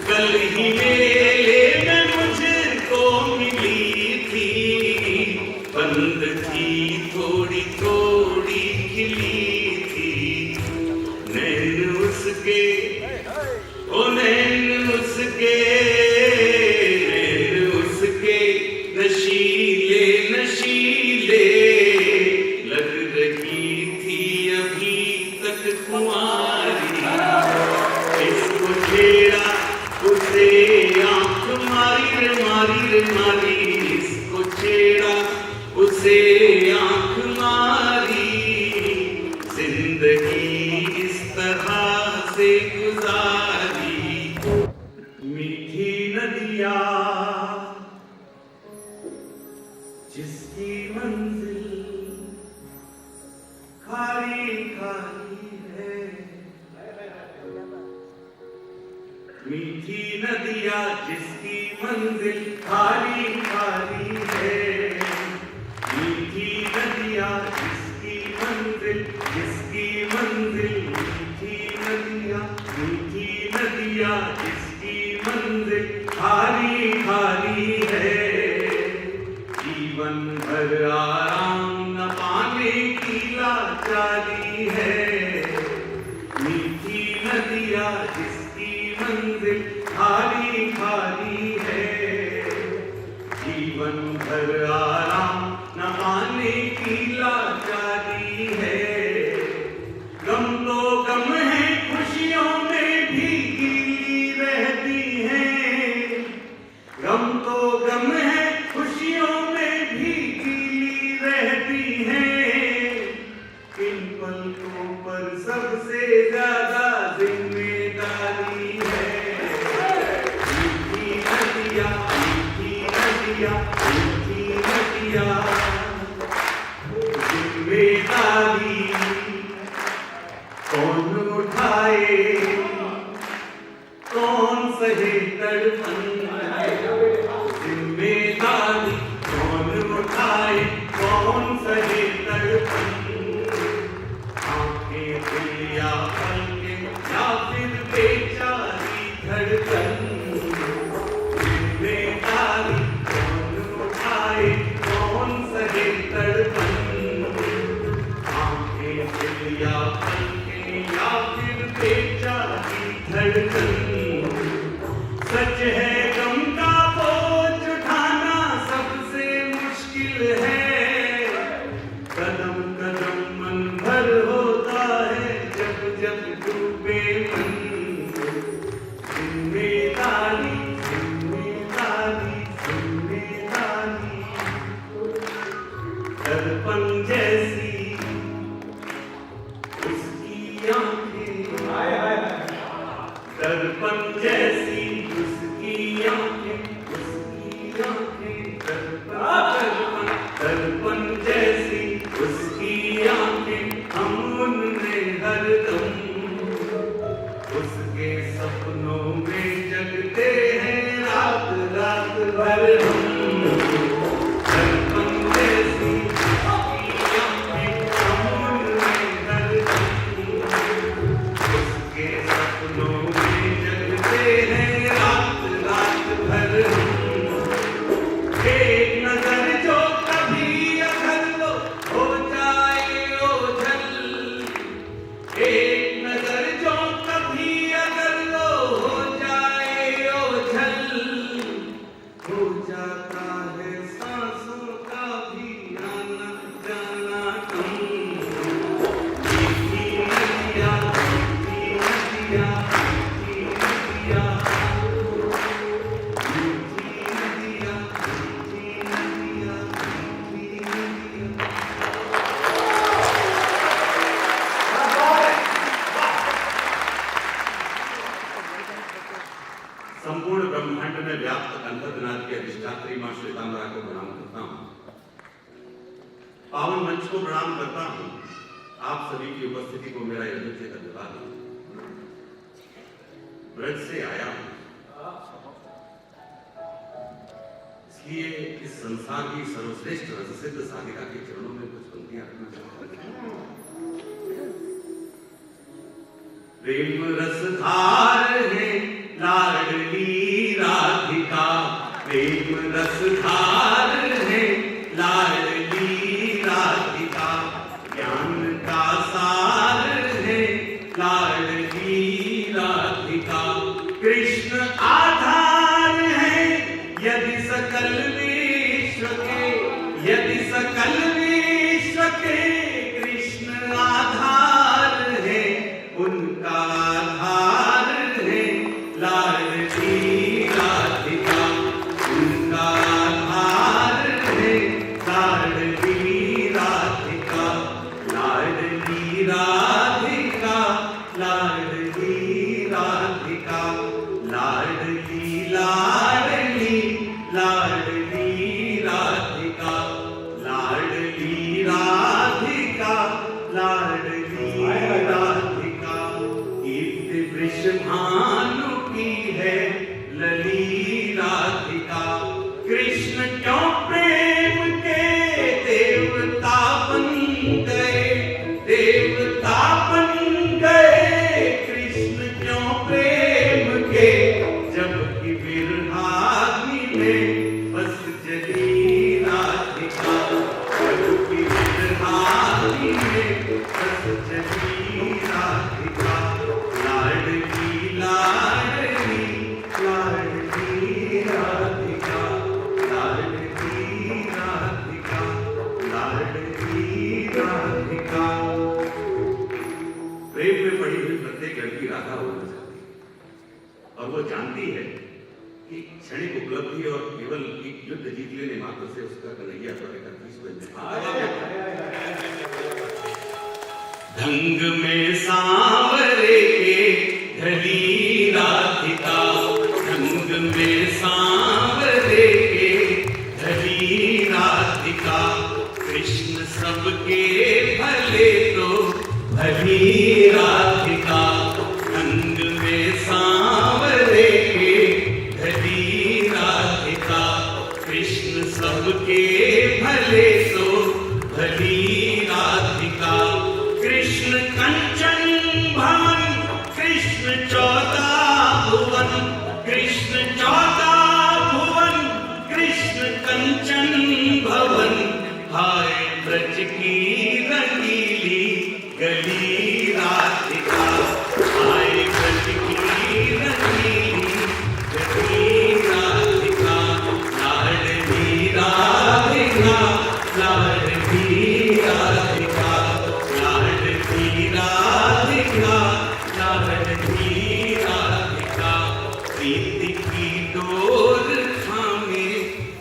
कल ही मेले में मुझको मिली थी, बंद थी थोड़ी थोड़ी खिली थी। नैन उसके, ओ नैन उसके, नैन उसके नशीले नशीले, लग रही थी अभी तक कुंवारी। इसको छेड़ा उसे आंख मारी रे मारी रे मारी, इसको छेड़ा उसे आंख मारी। जिंदगी इस तरह से गुजारी। मीठी नदिया जिसकी मंजिल खाली खाली है, मीठी नदिया जिसकी मंजिल खाली खाली है। मीठी नदिया जिसकी मंजिल, जिसकी मंजिल मीठी नदिया, मीठी नदिया जिसकी मंजिल खाली खाली है। जीवन भर आराम न पाने की लाचारी है। मीठी नदिया जिसकी मंजिल खाली खाली है। जीवन भर आराम न पाने की लाचारी है। गम तो गम है, खुशियों में भी गीली रहती है। गम तो गम है, खुशियों में भी गीली रहती है। इन पलकों पर सबसे ज्यादा जिम्मेदारी है। मीठी नदिया, मीठी नदिया, मीठी नदिया, जिम्मेदारी कौन उठाए, कौन सहे तड़पन। जिम्मेदारी कौन उठाए, कौन सहे तड़पन। आंखें दिल या पलकें या फिर बेचारी धड़कन। जिम्मेदारी कौन उठाए, कौन सहे तड़पन। आंखें दिल या पलकें या फिर बेचारी धड़कन। सच है गम का बोझ उठाना सबसे मुश्किल है। कदम कदम मन भर होता है जब जब डूबे मन। जिम्मेदारी जिम्मेदारी जिम्मेदारी, दर्पण जैसी उसकी आंखें, दर्पण जैसी उसकी आंखें, उसकी आंखें। दर्पण दर्पण जैसी उसकी आंखें, हम उनमें हरदम उसके सपनों में जगते हैं रात रात भर हम। दर्पण जैसी उसकी आंखें, हम उनमें हरदम उसके सपनों में जगते हैं रात रात भर हम। एक नजर जो कभी अगर लो हो जाए ओझल, एक नजर जो कभी अगर लो हो जाए ओझल। हो जाता है सांसों का भी आना जाना कम। मीठी नदिया, मीठी नदिया, मीठी नदिया, मीठी नदिया, मीठी नदिया, मीठी नदिया। संपूर्ण ब्रह्मांड में व्याप्त अनंतनाथ की अधिष्ठात्री मां श्वेतांबरा को प्रणाम करता हूं। पावन मंच को प्रणाम करता हूं। आप सभी की उपस्थिति को मेरा हृदय से धन्यवाद। ब्रज से आया हूं, इसलिए इस संसार की सर्वश्रेष्ठ रससिद्ध साधिका के चरणों में कुछ पंक्तियां रखना चाहता हूं। प्रेम रस धार है लाड़ लाडली राधिका प्रेम रसधार है, लाडली राधिका ज्ञान का सार है, लाडली राधिका कृष्ण आधार है, यदि सकल विश्व के, यदि सकल विश्व के कृष्ण आधार है, उनका आधार है, लाडली राधिका उनका आधार है, लाडली राधिका, लाडली राधिका, लाडली राधिका, लाडली लाडली लाडली राधिका, लाडली राधिका, लाडली राधिका कीर्ति वृषभानु की है लली राधिका, कृष्ण क्यों प्रेम के देवता बन गए, देवता बन गए, कृष्ण क्यों प्रेम के, जबकि विरहाग्नि में बस जली राधिका, जबकि विरहाग्नि में बस जली राधिका, लाडली लाडली लाडली राधिका, लाडली राधिका, लाडली राधिका। प्रेम में पड़ी हुई प्रत्येक लड़की राधा होना चाहती है और वो जानती है कि क्षणिक उपलब्धि और केवल एक युद्ध जीत लेने मात्र से उसका कन्हैया पर ढंग में सांवरे के ढली राधिका, ढंग में सांवरे के ढली राधिका, कृष्ण सबके भले तो भली राधिका, ढंग में सांवरे के ढली राधिका, कृष्ण सबके भले तो भली राधिका, कृष्ण कंचन भवन, कृष्ण 14 भुवन, कृष्ण 14 भुवन, कृष्ण कंचन भवन, हाय ब्रज की रंगीली गली राधिका, हाय ब्रज की रंगीली गली राधिका, लाडली राधिका, लाडली राधिका, लाडली राधिका, लाडली राधिका, प्रीति की डोर थामे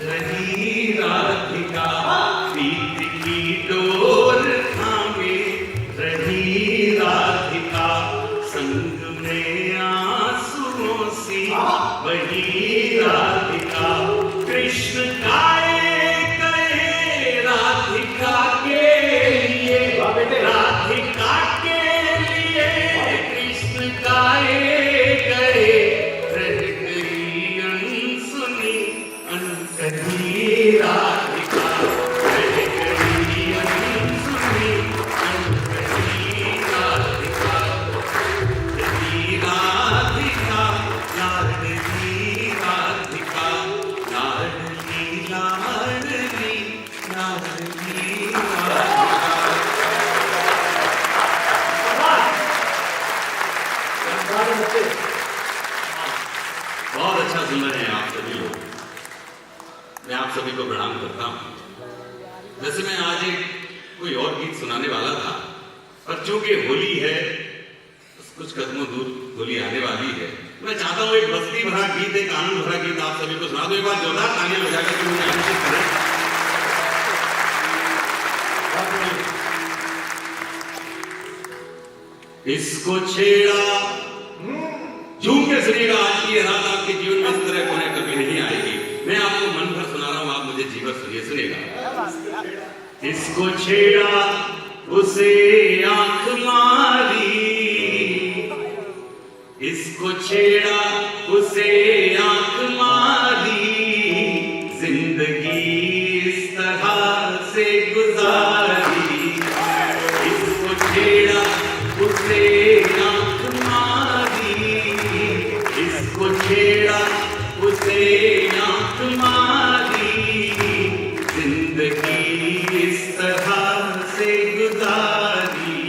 रही राधिका, प्रीति की डोर थामे रही राधिका, संग में आंसुओं सी बही राधिका, कृष्ण गाए गए राधिका के लिए, राधिका के लिए कृष्ण गाए गए, रह गई अनसुनी अनकही राधिका, रह गई अनसुनी अनकही राधिका, लली राधिका, लाडली राधिका, लाडली लाडली लाडली राधिका। बहुत अच्छा सुन रहे हैं आप सभी लोग, मैं आप सभी को प्रणाम करता हूं। वैसे मैं आज एक कोई और गीत सुनाने वाला था, पर चूंकि होली है, कुछ कदमों दूर होली आने वाली है, मैं चाहता हूं एक मस्ती भरा गीत, एक आनंद भरा गीत आप सभी को सुना दो। एक बार जोरदार तालियां बजाकर मुझे आमंत्रित करें। इसको छेड़ा झूम के सुनिएगा, आज की रात आपके जीवन में इस तरह कोने कभी नहीं आएगी। मैं आपको मन भर सुना रहा हूं, आप मुझे जीवन सुनिए, सुनिएगा। इसको छेड़ा उसे आंख मारी, इसको छेड़ा उसे आंख मारी, जिंदगी इस तरह से गुजारी, इसको छेड़ा उसे आंख मारी, इसको छेड़ा उसे आंख मारी, जिंदगी इस तरह से गुजारी।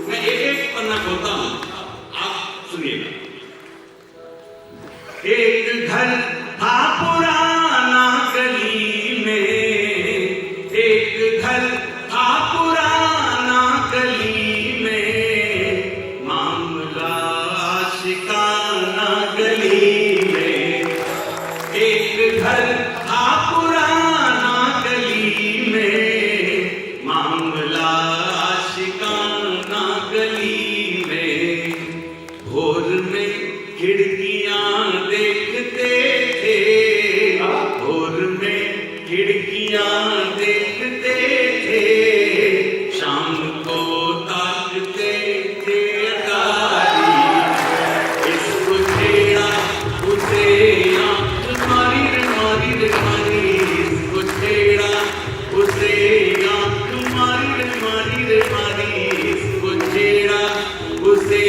मैं एक पन्ना खोलता हूं, आप सुनिएगा। एक घर था पुराना गली में, एक घर था पुराना गली में, मामला आशिकाना गली में। एक घर था पुराना गली में, मामला आशिकाना गली में। भोर में खिड़कियां देखते थे, भोर में खिड़कियां देखते थे, शाम को ताकते थे अटारी। इसको छेड़ा उसे आंख मारी रे मारी रे मारी, इसको छेड़ा उसे आंख मारी रे मारी रे मारी, इसको छेड़ा उसे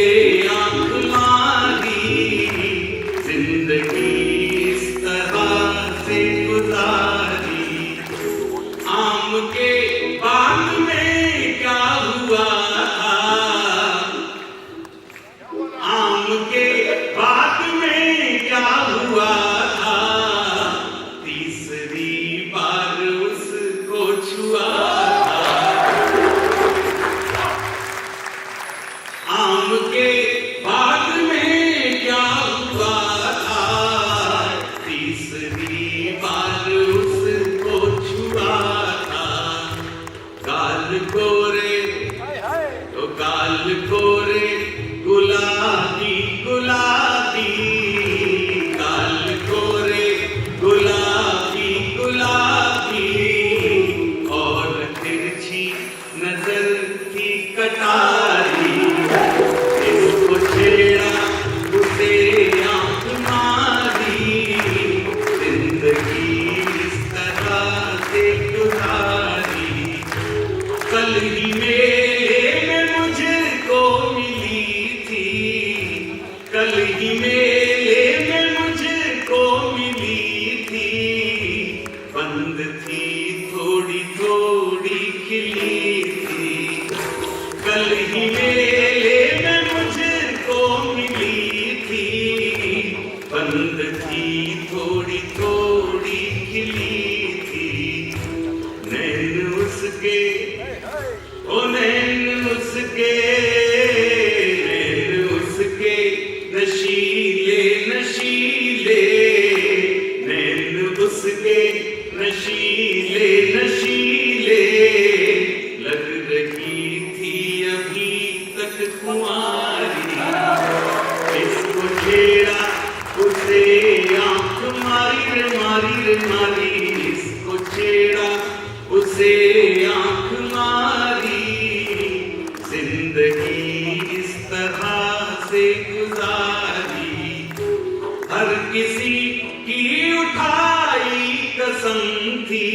आंख मारी, जिंदगी इस तरह से गुजारी। आम के बाग में क्या हुआ था, आम के बाग में क्या हुआ था, तीसरी बार उसको छुआ था। आम के बाग में क्या हुआ था, तीसरी बार उसको छुआ था। गाल गोरे तो गाल गोरे गुलाबी गुलाबी, गाल गोरे गुलाबी गुलाबी, और तिरछी नजर की कटारी। इसको छेड़ा उसे आंख मारी, जिंदगी इस तरह से गुजारी। कल ही मेले में मुझको मिली थी, कल ही मेले में मुझको मिली थी, बंद थी थोड़ी थोड़ी खिली थी। कल ही मेले में मुझको मिली थी, बंद थी थोड़ी थोड़ी खिली थी। नैन उसके ओ नैन उसके, नैन उसके नशीले नशीले, नैन उसके नशीले नशीले, लग रही थी अभी तक कुंवारी। इसको छेड़ा उसे आंख मारी रे मारी रे मारी, इसको छेड़ा उसे आंख मारी, जिंदगी इस तरह से गुजारी। हर किसी की उठाई कसम थी,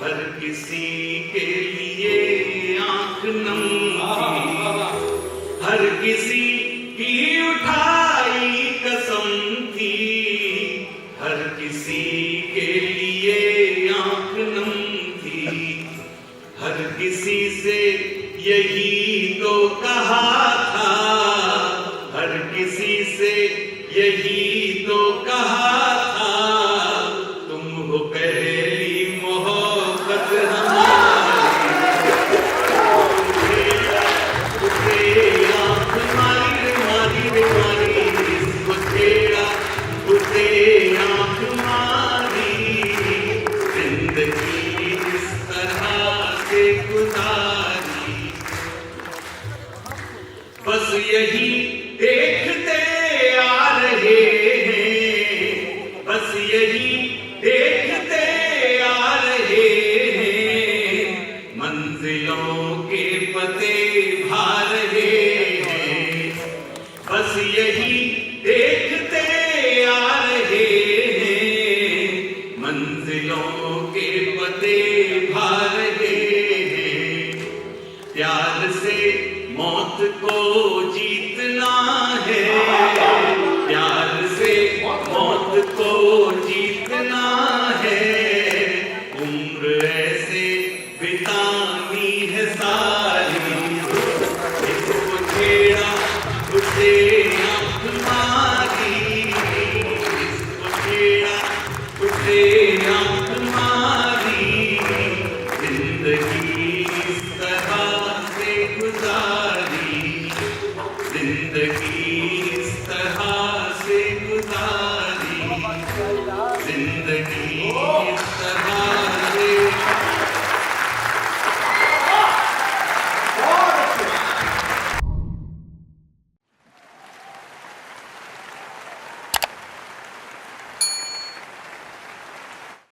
हर किसी के लिए आंख नम